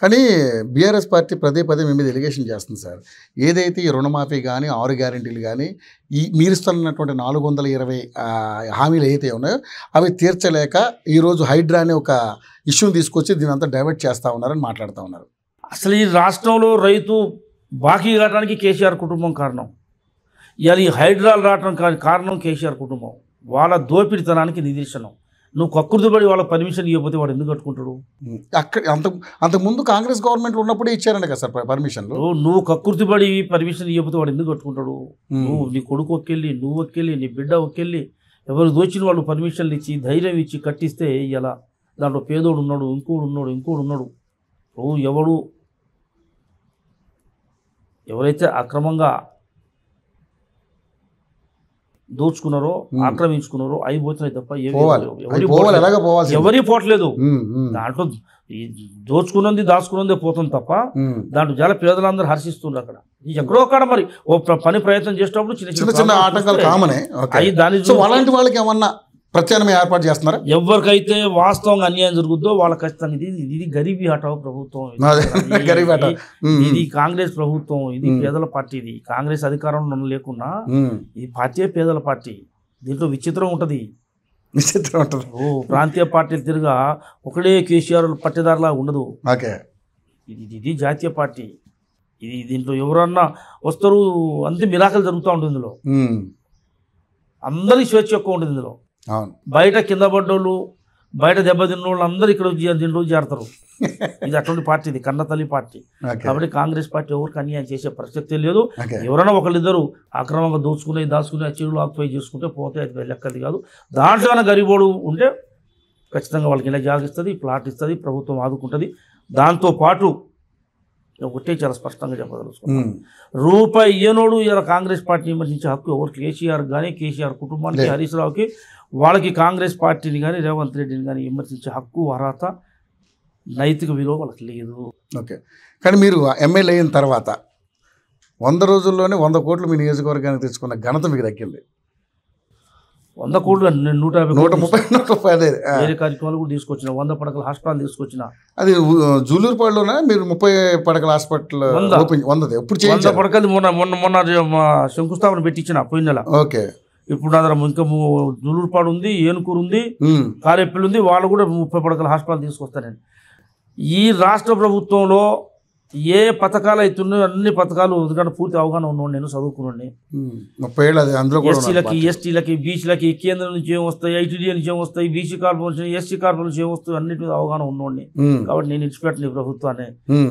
కానీ BRS party పదే పదే మీ మీద ఎలిగేషన్ చేస్తుంది సార్. ఏదైతే ఈ రుణమాఫీ కానీ 6 గ్యారెంటీలు కానీ ఈ మీరుస్తున్నటువంటి 420 హామీలు ఏవైతే ఉన్నాయో అవి తీర్చలేక ఈరోజు హైడ్రా అనే ఒక ఇష్యూని తీసుకొచ్చి దీని అంతా డైవర్ట్ చేస్తూ ఉన్నారని మాట్లాడుతూ ఉన్నారు. అసలు ఈ రాష్ట్రంలో రైతు బాకీ కట్టడానికి కేసీఆర్ కుటుంబం కారణం. ఇవాళ ఈ హైడ్రాలు రావడం కారణం కేసీఆర్ కుటుంబం. వాళ్ళ దోపిడితనానికి నిదర్శనం. నువ్వు కక్కుర్తిపడి వాళ్ళ పర్మిషన్ ఇవ్వకపోతే వాడు ఎందుకు కట్టుకుంటాడు? అక్కడ అంతకుముందు కాంగ్రెస్ గవర్నమెంట్ ఉన్నప్పుడే ఇచ్చారండి కదా సార్ పర్మిషన్లు. నువ్వు కక్కుర్తిపడి పర్మిషన్ ఇవ్వకపోతే వాడు ఎందుకు కట్టుకుంటాడు? నువ్వు నీ కొడుకు ఒక్కెళ్ళి, నువ్వు ఒక్కెళ్ళి, నీ బిడ్డ ఒక్కెళ్ళి ఎవరు దోచిన వాళ్ళు పర్మిషన్లు ఇచ్చి ధైర్యం ఇచ్చి కట్టిస్తే ఇలా దాంట్లో పేదోడు ఉన్నాడు, ఇంకోడు ఉన్నాడు. ఎవరైతే అక్రమంగా దోచుకున్నారో ఆక్రమించుకున్నారో అవి పోతున్నాయి తప్ప ఎవరి పోవట్లేదు. దాంట్లో దోచుకున్నది దాచుకున్నదే పోతుంది తప్ప దాంట్లో చాలా పేదలందరూ హర్షిస్తున్నారు. అక్కడ ఎక్కడో అక్కడ మరి ఓ పని ప్రయత్నం చేసేటప్పుడు చిన్న చిన్న ఆటంకాలు కామనే. దాని అలాంటి వాళ్ళకి ఏమన్నా ప్రత్యామ్నాయం ఏర్పాటు చేస్తున్నారా? ఎవరికైతే వాస్తవంగా అన్యాయం జరుగుద్దో వాళ్ళకి ఖచ్చితంగా ఇది గరీబీ హఠావ్ ప్రభుత్వం, ఇది కాంగ్రెస్ ప్రభుత్వం, ఇది పేదల పార్టీ. ఇది కాంగ్రెస్ అధికారంలో లేకున్నా ఈ పార్టీ పేదల పార్టీ. దీంట్లో విచిత్రం ఉంటుంది. ప్రాంతీయ పార్టీలు తిరిగా ఒకడే కేసీఆర్ పట్టేదారులా ఉండదు. ఇది జాతీయ పార్టీ. దీంట్లో ఎవరన్నా వస్తారు అంతే మిరాకలు జరుగుతూ ఉంటుంది. ఇందులో అందరికి స్వేచ్ఛ ఎక్కువ ఉంటుంది. ఇందులో బయట కింద పడ్డోళ్ళు, బయట దెబ్బతిన్న వాళ్ళు అందరూ ఇక్కడ దీంట్లో చేరతారు. ఇది అటువంటి పార్టీ, ఇది కన్నతల్లి పార్టీ. కాబట్టి కాంగ్రెస్ పార్టీ ఎవరికి అన్యాయం చేసే ప్రసక్తే లేదు. ఎవరైనా ఒకళ్ళిద్దరు అక్రమంగా దాచుకునే చెడులు ఆక్యుపై చేసుకుంటే పోతే అది లెక్కది కాదు. దాంట్లో గరీబోడు ఉంటే ఖచ్చితంగా వాళ్ళకి ఇలా జాగిస్తుంది, ప్లాట్ ఇస్తుంది, ప్రభుత్వం ఆదుకుంటుంది. దాంతోపాటు ఒకటే చాలా స్పష్టంగా చెప్పదలుచుకున్నాను, రూపాయి ఇయ్యనోడు ఇలా కాంగ్రెస్ పార్టీని విమర్శించే హక్కు ఎవరికి కేసీఆర్ కానీ, కేసీఆర్ కుటుంబానికి, హరీష్ రావుకి, వాళ్ళకి కాంగ్రెస్ పార్టీని కానీ రేవంత్ రెడ్డిని కానీ విమర్శించే హక్కు, అర్హత, నైతిక విలువ వాళ్ళకి లేదు. ఓకే. కానీ మీరు ఎమ్మెల్యే అయిన తర్వాత 100 రోజుల్లోనే 100 కోట్లు మీ నియోజకవర్గానికి తెచ్చుకున్న ఘనత మీకు దక్కింది. 100 కోట్లు 130 వేరే కార్యక్రమాలు కూడా తీసుకొచ్చిన. 100 పడకల హాస్పిటల్ తీసుకొచ్చిన. అది జూలూరుపాడులోనే మీరు 30 పడకల హాస్పిటల్ ఎప్పుడు 100 పడకలు మొన్న శంకుస్థాపన పెట్టించిన పోయిన నెల. ఓకే. ఇప్పుడు నా దగ్గర ఇంకా జూలూరుపాడు ఉంది, ఏనుకూరు ఉంది, కారేపల్లి ఉంది. వాళ్ళు కూడా 30 పడకల హాస్పిటల్ తీసుకొస్తానండి. ఈ రాష్ట్ర ప్రభుత్వంలో ఏ పథకాలు అవుతున్నాయో అన్ని పథకాలు ఎందుకంటే పూర్తి అవగాహన ఉన్నాడు. నేను చదువుకున్నాండి. ఎస్టీలకి బీసీలకి కేంద్రం నుంచి ఏం వస్తాయి, ఐటీడీ నుంచి ఏం వస్తాయి, బీసీ కార్పొరేషన్, ఎస్సీ కార్పొరేషన్ ఏం వస్తాయి, అన్నిటి మీద అవగాహన ఉన్నోడిని. కాబట్టి నేను ఇచ్చిపెట్టను ప్రభుత్వాన్ని.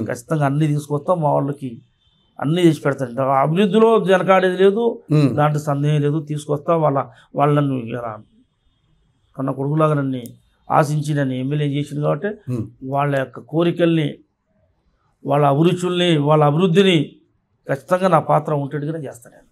ఖచ్చితంగా అన్ని తీసుకొస్తాం, మా వాళ్ళకి అన్ని చేసి పెడతాను. అభివృద్ధిలో వెనకాడేది లేదు, దాంట్లో సందేహం లేదు. తీసుకొస్తా. వాళ్ళని కన్న కొడుకులాగా నన్ను ఆశించి నన్ను ఎమ్మెల్యే చేసింది కాబట్టి వాళ్ళ యొక్క కోరికల్ని, వాళ్ళ అభిరుచుల్ని, వాళ్ళ అభివృద్ధిని ఖచ్చితంగా నా పాత్ర ఉండేట్టుగానే చేస్తాను నేను.